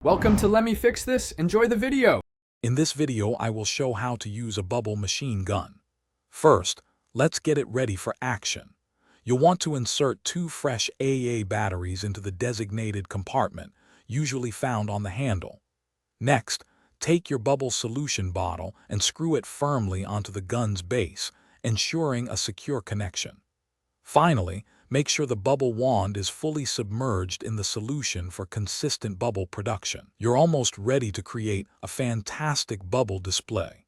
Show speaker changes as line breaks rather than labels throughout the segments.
Welcome to Let Me Fix This. Enjoy the video.
In this video, I will show how to use a bubble machine gun. First, let's get it ready for action. You'll want to insert 2 fresh AA batteries into the designated compartment, usually found on the handle. Next, take your bubble solution bottle and screw it firmly onto the gun's base, ensuring a secure connection. Finally, make sure the bubble wand is fully submerged in the solution for consistent bubble production. You're almost ready to create a fantastic bubble display.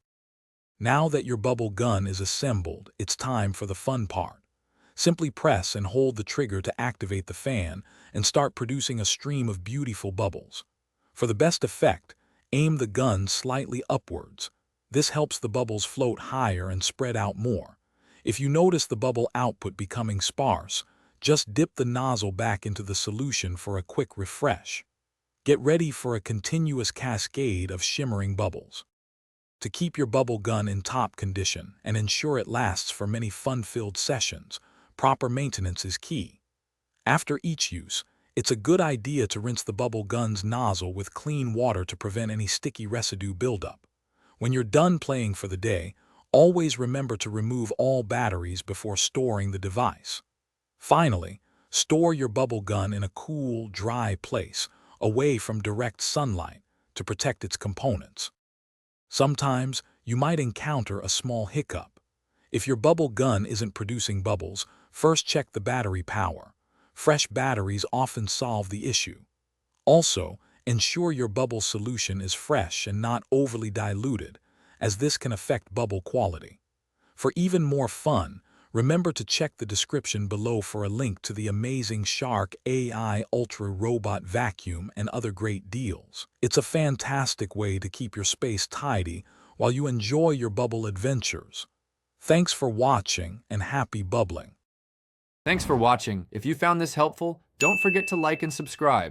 Now that your bubble gun is assembled, it's time for the fun part. Simply press and hold the trigger to activate the fan and start producing a stream of beautiful bubbles. For the best effect, aim the gun slightly upwards. This helps the bubbles float higher and spread out more. If you notice the bubble output becoming sparse, just dip the nozzle back into the solution for a quick refresh. Get ready for a continuous cascade of shimmering bubbles. To keep your bubble gun in top condition and ensure it lasts for many fun-filled sessions, proper maintenance is key. After each use, it's a good idea to rinse the bubble gun's nozzle with clean water to prevent any sticky residue buildup. When you're done playing for the day, always remember to remove all batteries before storing the device. Finally, store your bubble gun in a cool, dry place, away from direct sunlight, to protect its components. Sometimes, you might encounter a small hiccup. If your bubble gun isn't producing bubbles, first check the battery power. Fresh batteries often solve the issue. Also, ensure your bubble solution is fresh and not overly diluted, as this can affect bubble quality. For even more fun, remember to check the description below for a link to the amazing Shark AI Ultra Robot Vacuum and other great deals. It's a fantastic way to keep your space tidy while you enjoy your bubble adventures. Thanks for watching and happy bubbling.
Thanks for watching. If you found this helpful, don't forget to like and subscribe.